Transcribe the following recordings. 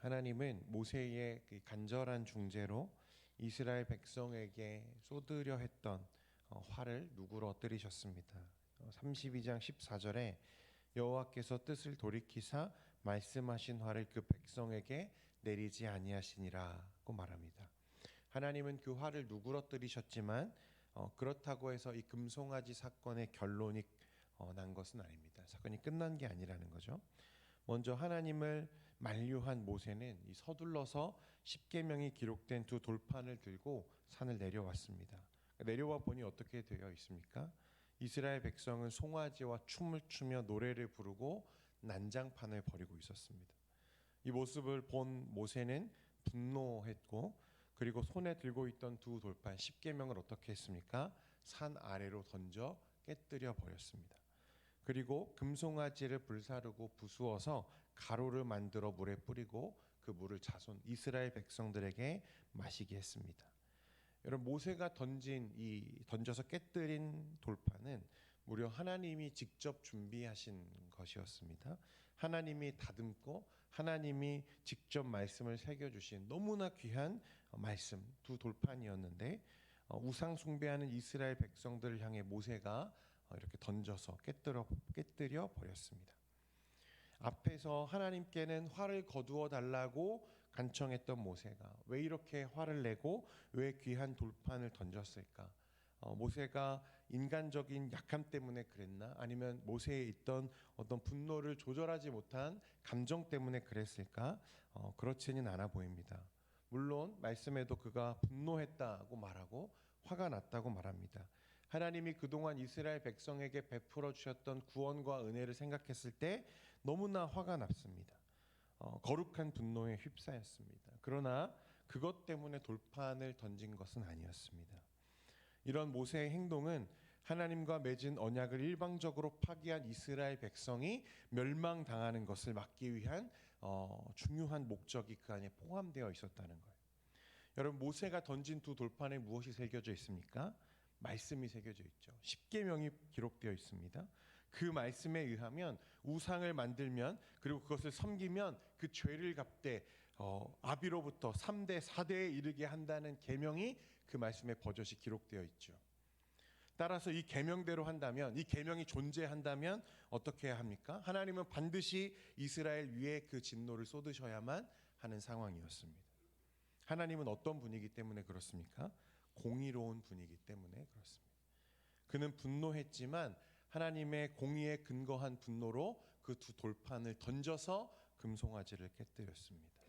하나님은 모세의 그 간절한 중재로 이스라엘 백성에게 쏟으려 했던 화를 누그러뜨리셨습니다. 32장 14절에 여호와께서 뜻을 돌이키사 말씀하신 화를 그 백성에게 내리지 아니하시니라고 말합니다. 하나님은 그 화를 누그러뜨리셨지만 그렇다고 해서 이 금송아지 사건의 결론이 난 것은 아닙니다. 사건이 끝난 게 아니라는 거죠. 먼저 하나님을 만류한 모세는 이 서둘러서 십계명이 기록된 두 돌판을 들고 산을 내려왔습니다. 내려와 보니 어떻게 되어 있습니까? 이스라엘 백성은 송아지와 춤을 추며 노래를 부르고 난장판을 벌이고 있었습니다. 이 모습을 본 모세는 분노했고, 그리고 손에 들고 있던 두 돌판 십계명을 어떻게 했습니까? 산 아래로 던져 깨뜨려 버렸습니다. 그리고 금송아지를 불사르고 부수어서 가루를 만들어 물에 뿌리고 그 물을 자손 이스라엘 백성들에게 마시게 했습니다. 여러분, 모세가 던져서 깨뜨린 돌판은 무려 하나님이 직접 준비하신 것이었습니다. 하나님이 다듬고 하나님이 직접 말씀을 새겨주신 너무나 귀한 말씀 두 돌판이었는데, 우상 숭배하는 이스라엘 백성들을 향해 모세가 이렇게 던져서 깨뜨려 버렸습니다. 앞에서 하나님께는 화를 거두어 달라고 간청했던 모세가 왜 이렇게 화를 내고 왜 귀한 돌판을 던졌을까? 모세가 인간적인 약함 때문에 그랬나? 아니면 모세에 있던 어떤 분노를 조절하지 못한 감정 때문에 그랬을까? 그렇지는 않아 보입니다. 물론 말씀에도 그가 분노했다고 말하고 화가 났다고 말합니다. 하나님이 그동안 이스라엘 백성에게 베풀어 주셨던 구원과 은혜를 생각했을 때 너무나 화가 났습니다. 거룩한 분노에 휩싸였습니다. 그러나 그것 때문에 돌판을 던진 것은 아니었습니다. 이런 모세의 행동은 하나님과 맺은 언약을 일방적으로 파기한 이스라엘 백성이 멸망당하는 것을 막기 위한 중요한 목적이 그 안에 포함되어 있었다는 거예요. 여러분, 모세가 던진 두 돌판에 무엇이 새겨져 있습니까? 말씀이 새겨져 있죠. 십계명이 기록되어 있습니다. 그 말씀에 의하면 우상을 만들면, 그리고 그것을 섬기면 그 죄를 갚되 아비로부터 3대 4대에 이르게 한다는 계명이 그 말씀에 버젓이 기록되어 있죠. 따라서 이 계명대로 한다면, 이 계명이 존재한다면 어떻게 해야 합니까? 하나님은 반드시 이스라엘 위에 그 진노를 쏟으셔야만 하는 상황이었습니다. 하나님은 어떤 분이기 때문에 그렇습니까? 공의로운 분이기 때문에 그렇습니다. 그는 분노했지만 하나님의 공의에 근거한 분노로 그 두 돌판을 던져서 금송아지를 깨뜨렸습니다.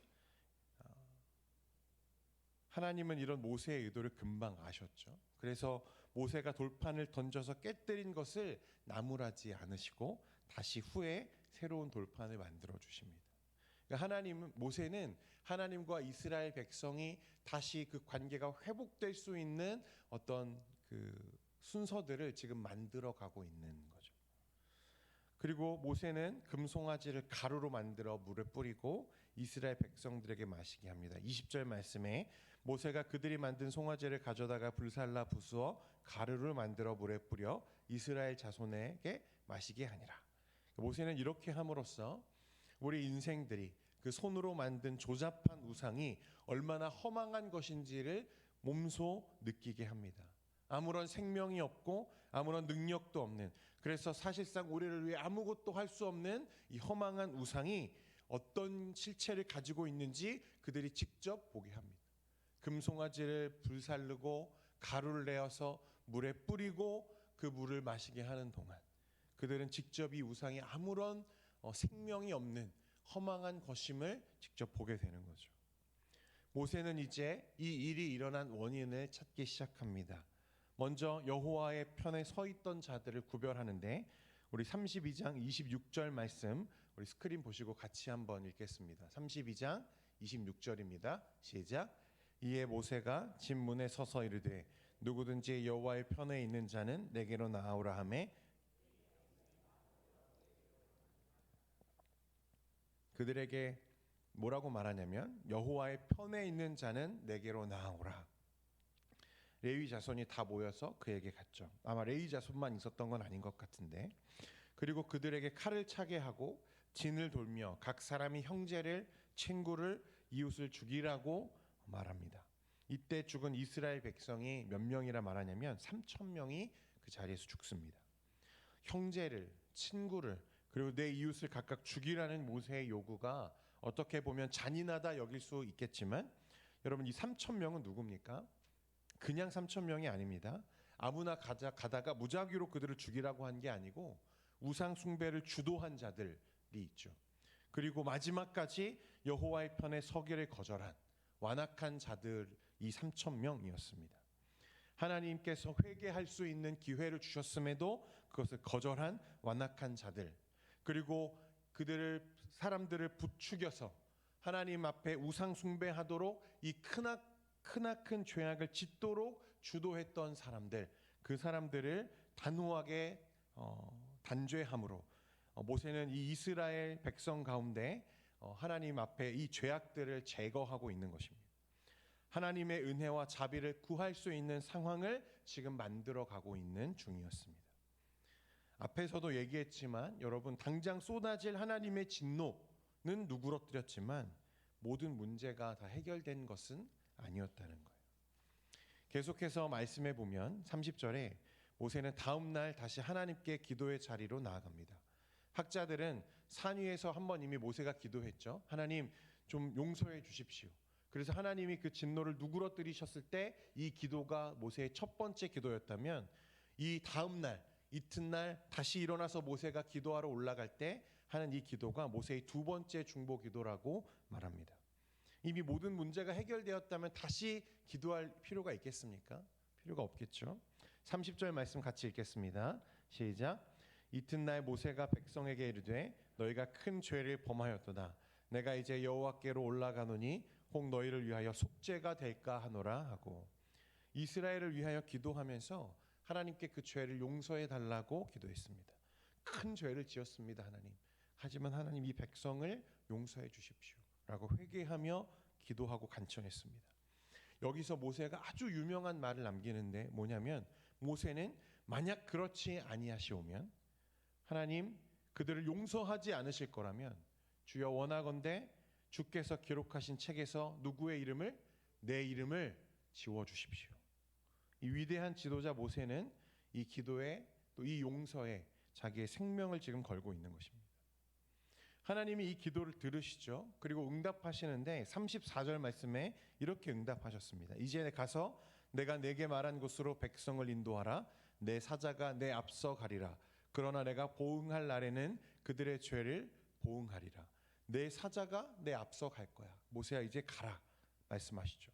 하나님은 이런 모세의 의도를 금방 아셨죠. 그래서 모세가 돌판을 던져서 깨뜨린 것을 나무라지 않으시고 다시 후에 새로운 돌판을 만들어 주십니다. 모세는 하나님과 이스라엘 백성이 다시 그 관계가 회복될 수 있는 어떤 그 순서들을 지금 만들어 가고 있는 거죠. 그리고 모세는 금송아지를 가루로 만들어 물에 뿌리고 이스라엘 백성들에게 마시게 합니다. 20절 말씀에 모세가 그들이 만든 송아지를 가져다가 불살라 부수어 가루를 만들어 물에 뿌려 이스라엘 자손에게 마시게 하니라. 모세는 이렇게 함으로써 우리 인생들이 그 손으로 만든 조잡한 우상이 얼마나 허망한 것인지를 몸소 느끼게 합니다. 아무런 생명이 없고 아무런 능력도 없는, 그래서 사실상 우리를 위해 아무것도 할 수 없는 이 허망한 우상이 어떤 실체를 가지고 있는지 그들이 직접 보게 합니다. 금송아지를 불살르고 가루를 내어서 물에 뿌리고 그 물을 마시게 하는 동안 그들은 직접 이 우상이 아무런 생명이 없는 허망한 것임을 직접 보게 되는 거죠. 모세는 이제 이 일이 일어난 원인을 찾기 시작합니다. 먼저 여호와의 편에 서 있던 자들을 구별하는데, 우리 32장 26절 말씀 우리 스크린 보시고 같이 한번 읽겠습니다. 32장 26절입니다. 시작. 이에 모세가 집 문에 서서 이르되 누구든지 여호와의 편에 있는 자는 내게로 나아오라 하매 그들에게 뭐라고 말하냐면 여호와의 편에 있는 자는 내게로 나아오라. 레위 자손이 다 모여서 그에게 갔죠. 아마 레위 자손만 있었던 건 아닌 것 같은데, 그리고 그들에게 칼을 차게 하고 진을 돌며 각 사람이 형제를 친구를 이웃을 죽이라고 말합니다. 이때 죽은 이스라엘 백성이 몇 명이라 말하냐면 3천 명이 그 자리에서 죽습니다. 형제를, 친구를, 그리고 내 이웃을 각각 죽이라는 모세의 요구가 어떻게 보면 잔인하다 여길 수 있겠지만, 여러분 이 3천 명은 누굽니까? 그냥 3천 명이 아닙니다. 아무나 가다가 무작위로 그들을 죽이라고 한 게 아니고 우상 숭배를 주도한 자들이 있죠. 그리고 마지막까지 여호와의 편에 서기를 거절한 완악한 자들이 3천 명이었습니다. 하나님께서 회개할 수 있는 기회를 주셨음에도 그것을 거절한 완악한 자들, 그리고 사람들을 부추겨서 하나님 앞에 우상 숭배하도록 이 크나큰 죄악을 짓도록 주도했던 사람들, 그 사람들을 단호하게 단죄함으로 모세는 이 이스라엘 백성 가운데 하나님 앞에 이 죄악들을 제거하고 있는 것입니다. 하나님의 은혜와 자비를 구할 수 있는 상황을 지금 만들어 가고 있는 중이었습니다. 앞에서도 얘기했지만 여러분, 당장 쏟아질 하나님의 진노는 누그러뜨렸지만 모든 문제가 다 해결된 것은 아니었다는 거예요. 계속해서 말씀해 보면 30절에 모세는 다음 날 다시 하나님께 기도의 자리로 나아갑니다. 학자들은 산 위에서 한번 이미 모세가 기도했죠. 하나님 좀 용서해 주십시오. 그래서 하나님이 그 진노를 누그러뜨리셨을 때 이 기도가 모세의 첫 번째 기도였다면, 이 다음 날 이튿날 다시 일어나서 모세가 기도하러 올라갈 때 하는 이 기도가 모세의 두 번째 중보 기도라고 말합니다. 이미 모든 문제가 해결되었다면 다시 기도할 필요가 있겠습니까? 필요가 없겠죠. 30절 말씀 같이 읽겠습니다. 시작. 이튿날 모세가 백성에게 이르되 너희가 큰 죄를 범하였도다. 내가 이제 여호와께로 올라가노니 혹 너희를 위하여 속죄가 될까 하노라 하고, 이스라엘을 위하여 기도하면서 하나님께 그 죄를 용서해 달라고 기도했습니다. 큰 죄를 지었습니다, 하나님. 하지만 하나님 이 백성을 용서해 주십시오 라고 회개하며 기도하고 간청했습니다. 여기서 모세가 아주 유명한 말을 남기는데 뭐냐면, 모세는 만약 그렇지 아니하시오면, 하나님 그들을 용서하지 않으실 거라면 주여 원하건대 주께서 기록하신 책에서 누구의 이름을, 내 이름을 지워주십시오. 이 위대한 지도자 모세는 이 기도에 또 이 용서에 자기의 생명을 지금 걸고 있는 것입니다. 하나님이 이 기도를 들으시죠. 그리고 응답하시는데 34절 말씀에 이렇게 응답하셨습니다. 이제 가서 내가 내게 말한 곳으로 백성을 인도하라. 내 사자가 내 앞서 가리라. 그러나 내가 보응할 날에는 그들의 죄를 보응하리라. 내 사자가 내 앞서 갈 거야. 모세야 이제 가라 말씀하시죠.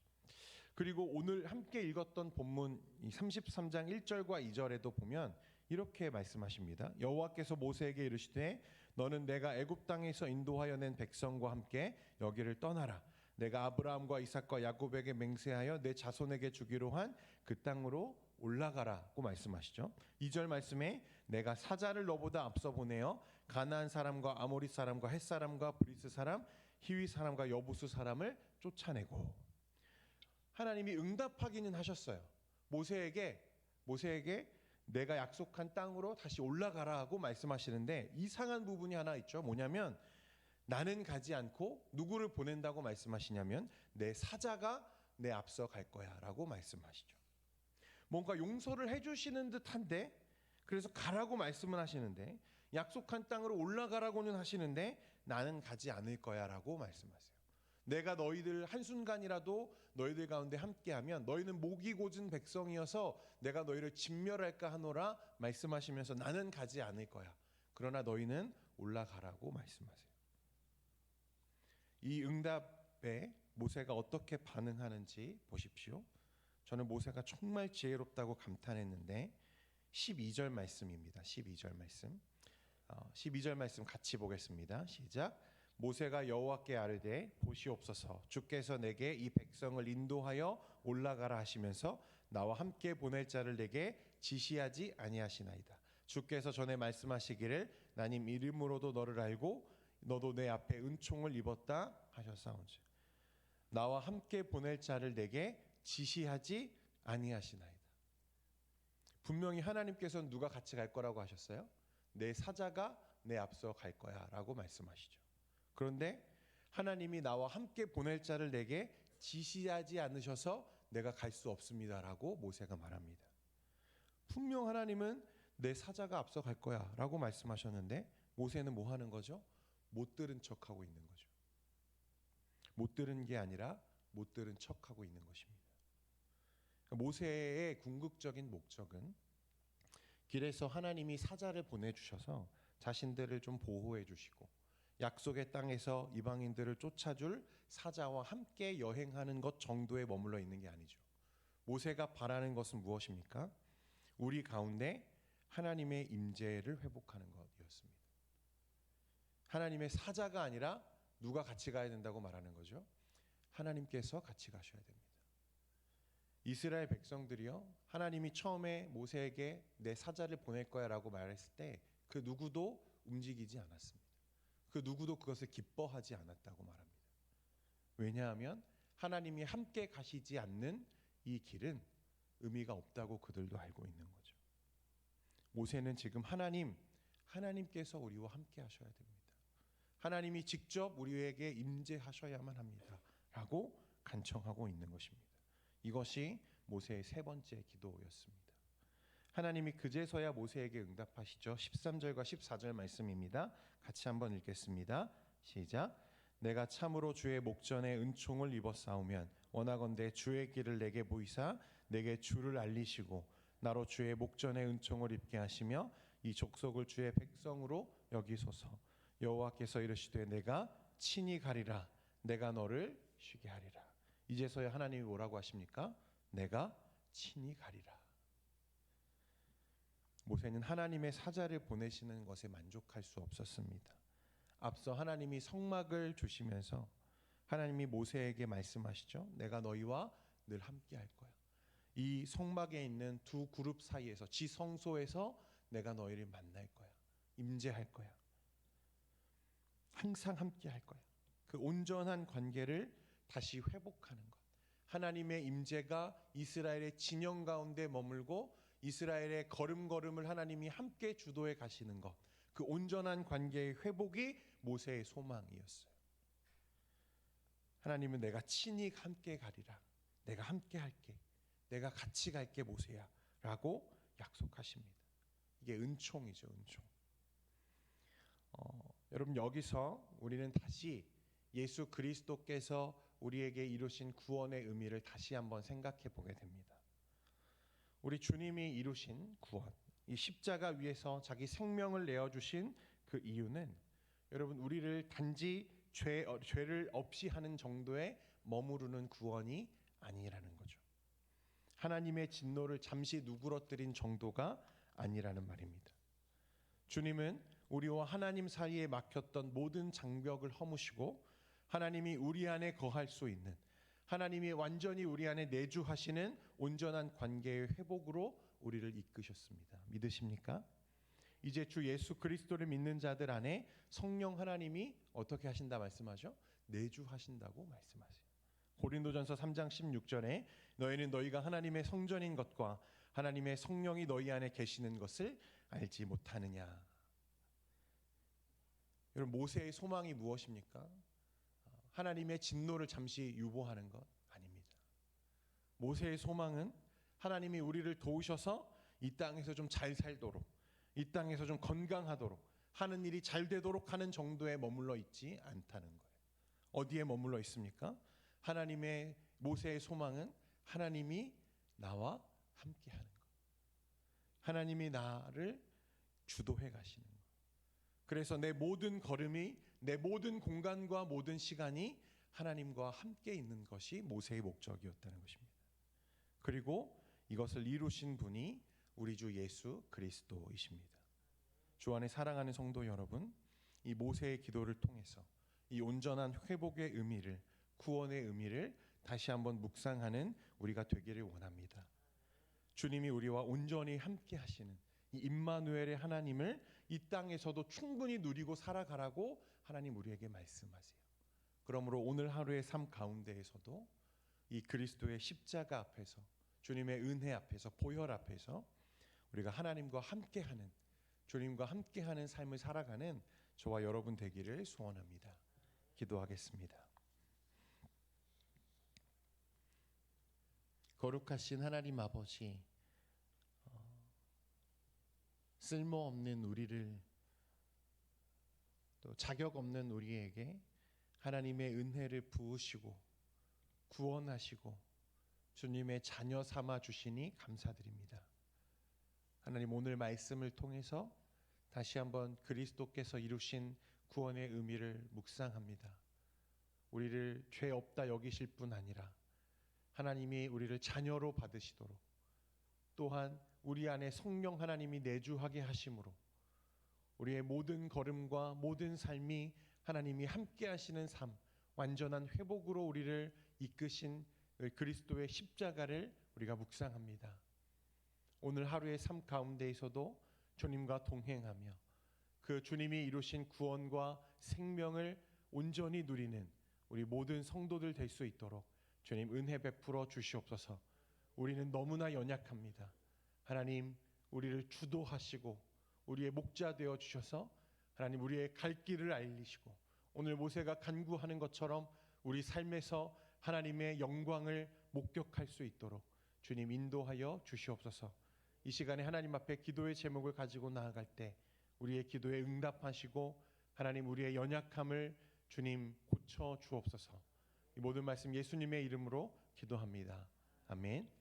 그리고 오늘 함께 읽었던 본문 33장 1절과 2절에도 보면 이렇게 말씀하십니다. 여호와께서 모세에게 이르시되 너는 내가 애굽 땅에서 인도하여 낸 백성과 함께 여기를 떠나라. 내가 아브라함과 이삭과 야곱에게 맹세하여 내 자손에게 주기로 한 그 땅으로 올라가라고 말씀하시죠. 2절 말씀에 내가 사자를 너보다 앞서 보내어 가나안 사람과 아모리 사람과 헷 사람과 브리스 사람, 히위 사람과 여부수 사람을 쫓아내고, 하나님이 응답하기는 하셨어요. 모세에게 내가 약속한 땅으로 다시 올라가라고 말씀하시는데 이상한 부분이 하나 있죠. 뭐냐면 나는 가지 않고 누구를 보낸다고 말씀하시냐면 내 사자가 내 앞서 갈 거야 라고 말씀하시죠. 뭔가 용서를 해주시는 듯한데, 그래서 가라고 말씀을 하시는데, 약속한 땅으로 올라가라고는 하시는데 나는 가지 않을 거야 라고 말씀하세요. 내가 너희들 한순간이라도 너희들 가운데 함께하면 너희는 목이 고진 백성이어서 내가 너희를 진멸할까 하노라 말씀하시면서 나는 가지 않을 거야. 그러나 너희는 올라가라고 말씀하세요. 이 응답에 모세가 어떻게 반응하는지 보십시오. 저는 모세가 정말 지혜롭다고 감탄했는데 12절 말씀입니다. 12절 말씀. 12절 말씀 같이 보겠습니다. 시작. 모세가 여호와께 아뢰되 보시옵소서 주께서 내게 이 백성을 인도하여 올라가라 하시면서 나와 함께 보낼 자를 내게 지시하지 아니하시나이다. 주께서 전에 말씀하시기를 나님 이름으로도 너를 알고 너도 내 앞에 은총을 입었다 하셨사온즉 나와 함께 보낼 자를 내게 지시하지 아니하시나이다. 분명히 하나님께서는 누가 같이 갈 거라고 하셨어요? 내 사자가 내 앞서 갈 거야 라고 말씀하시죠. 그런데 하나님이 나와 함께 보낼 자를 내게 지시하지 않으셔서 내가 갈 수 없습니다라고 모세가 말합니다. 분명 하나님은 내 사자가 앞서 갈 거야 라고 말씀하셨는데 모세는 뭐 하는 거죠? 못 들은 척하고 있는 거죠. 못 들은 게 아니라 못 들은 척하고 있는 것입니다. 모세의 궁극적인 목적은 길에서 하나님이 사자를 보내주셔서 자신들을 좀 보호해 주시고 약속의 땅에서 이방인들을 쫓아줄 사자와 함께 여행하는 것 정도에 머물러 있는 게 아니죠. 모세가 바라는 것은 무엇입니까? 우리 가운데 하나님의 임재를 회복하는 것이었습니다. 하나님의 사자가 아니라 누가 같이 가야 된다고 말하는 거죠? 하나님께서 같이 가셔야 됩니다. 이스라엘 백성들이요, 하나님이 처음에 모세에게 내 사자를 보낼 거야 라고 말했을 때 그 누구도 움직이지 않았습니다. 그 누구도 그것을 기뻐하지 않았다고 말합니다. 왜냐하면 하나님이 함께 가시지 않는 이 길은 의미가 없다고 그들도 알고 있는 거죠. 모세는 지금 하나님께서 우리와 함께 하셔야 됩니다. 하나님이 직접 우리에게 임재하셔야만 합니다 라고 간청하고 있는 것입니다. 이것이 모세의 세 번째 기도였습니다. 하나님이 그제서야 모세에게 응답하시죠. 13절과 14절 말씀입니다. 같이 한번 읽겠습니다. 시작. 내가 참으로 주의 목전에 은총을 입었사오면 원하건대 주의 길을 내게 보이사 내게 주를 알리시고 나로 주의 목전에 은총을 입게 하시며 이 족속을 주의 백성으로 여기소서. 여호와께서 이르시되 내가 친히 가리라. 내가 너를 쉬게 하리라. 이제서야 하나님이 뭐라고 하십니까? 내가 친히 가리라. 모세는 하나님의 사자를 보내시는 것에 만족할 수 없었습니다. 앞서 하나님이 성막을 주시면서 하나님이 모세에게 말씀하시죠. 내가 너희와 늘 함께 할 거야. 이 성막에 있는 두 그룹 사이에서 지성소에서 내가 너희를 만날 거야. 임재할 거야. 항상 함께 할 거야. 그 온전한 관계를 다시 회복하는 것. 하나님의 임재가 이스라엘의 진영 가운데 머물고 이스라엘의 걸음걸음을 하나님이 함께 주도해 가시는 것. 그 온전한 관계의 회복이 모세의 소망이었어요. 하나님은 내가 친히 함께 가리라. 내가 함께 할게. 내가 같이 갈게 모세야 라고 약속하십니다. 이게 은총이죠. 은총. 여러분 여기서 우리는 다시 예수 그리스도께서 우리에게 이루신 구원의 의미를 다시 한번 생각해 보게 됩니다. 우리 주님이 이루신 구원, 이 십자가 위에서 자기 생명을 내어주신 그 이유는 여러분 우리를 단지 죄를 없이 하는 정도에 머무르는 구원이 아니라는 거죠. 하나님의 진노를 잠시 누그러뜨린 정도가 아니라는 말입니다. 주님은 우리와 하나님 사이에 막혔던 모든 장벽을 허무시고 하나님이 우리 안에 거할 수 있는, 하나님이 완전히 우리 안에 내주하시는 온전한 관계의 회복으로 우리를 이끄셨습니다. 믿으십니까? 이제 주 예수 그리스도를 믿는 자들 안에 성령 하나님이 어떻게 하신다 말씀하죠? 내주하신다고 말씀하세요. 고린도전서 3장 16절에 너희는 너희가 하나님의 성전인 것과 하나님의 성령이 너희 안에 계시는 것을 알지 못하느냐. 여러분 모세의 소망이 무엇입니까? 하나님의 진노를 잠시 유보하는 것 아닙니다. 모세의 소망은 하나님이 우리를 도우셔서 이 땅에서 좀 잘 살도록, 이 땅에서 좀 건강하도록, 하는 일이 잘 되도록 하는 정도에 머물러 있지 않다는 거예요. 어디에 머물러 있습니까? 하나님의 모세의 소망은 하나님이 나와 함께 하는 것. 하나님이 나를 주도해 가시는 것. 그래서 내 모든 걸음이, 내 모든 공간과 모든 시간이 하나님과 함께 있는 것이 모세의 목적이었다는 것입니다. 그리고 이것을 이루신 분이 우리 주 예수 그리스도이십니다. 주 안에 사랑하는 성도 여러분, 이 모세의 기도를 통해서 이 온전한 회복의 의미를, 구원의 의미를 다시 한번 묵상하는 우리가 되기를 원합니다. 주님이 우리와 온전히 함께 하시는 이 임마누엘의 하나님을 이 땅에서도 충분히 누리고 살아가라고 하나님 우리에게 말씀하세요. 그러므로 오늘 하루의 삶 가운데에서도 이 그리스도의 십자가 앞에서, 주님의 은혜 앞에서, 보혈 앞에서 우리가 하나님과 함께하는, 주님과 함께하는 삶을 살아가는 저와 여러분 되기를 소원합니다. 기도하겠습니다. 거룩하신 하나님 아버지, 쓸모없는 우리를, 또 자격 없는 우리에게 하나님의 은혜를 부으시고 구원하시고 주님의 자녀 삼아 주시니 감사드립니다. 하나님, 오늘 말씀을 통해서 다시 한번 그리스도께서 이루신 구원의 의미를 묵상합니다. 우리를 죄 없다 여기실 뿐 아니라 하나님이 우리를 자녀로 받으시도록, 또한 우리 안에 성령 하나님이 내주하게 하심으로 우리의 모든 걸음과 모든 삶이 하나님이 함께 하시는 삶, 완전한 회복으로 우리를 이끄신 그리스도의 십자가를 우리가 묵상합니다. 오늘 하루의 삶 가운데에서도 주님과 동행하며 그 주님이 이루신 구원과 생명을 온전히 누리는 우리 모든 성도들 될 수 있도록 주님 은혜 베풀어 주시옵소서. 우리는 너무나 연약합니다. 하나님, 우리를 주도하시고 우리의 목자 되어 주셔서 하나님 우리의 갈 길을 알리시고 오늘 모세가 간구하는 것처럼 우리 삶에서 하나님의 영광을 목격할 수 있도록 주님 인도하여 주시옵소서. 이 시간에 하나님 앞에 기도의 제목을 가지고 나아갈 때 우리의 기도에 응답하시고 하나님 우리의 연약함을 주님 고쳐 주옵소서. 이 모든 말씀 예수님의 이름으로 기도합니다. 아멘.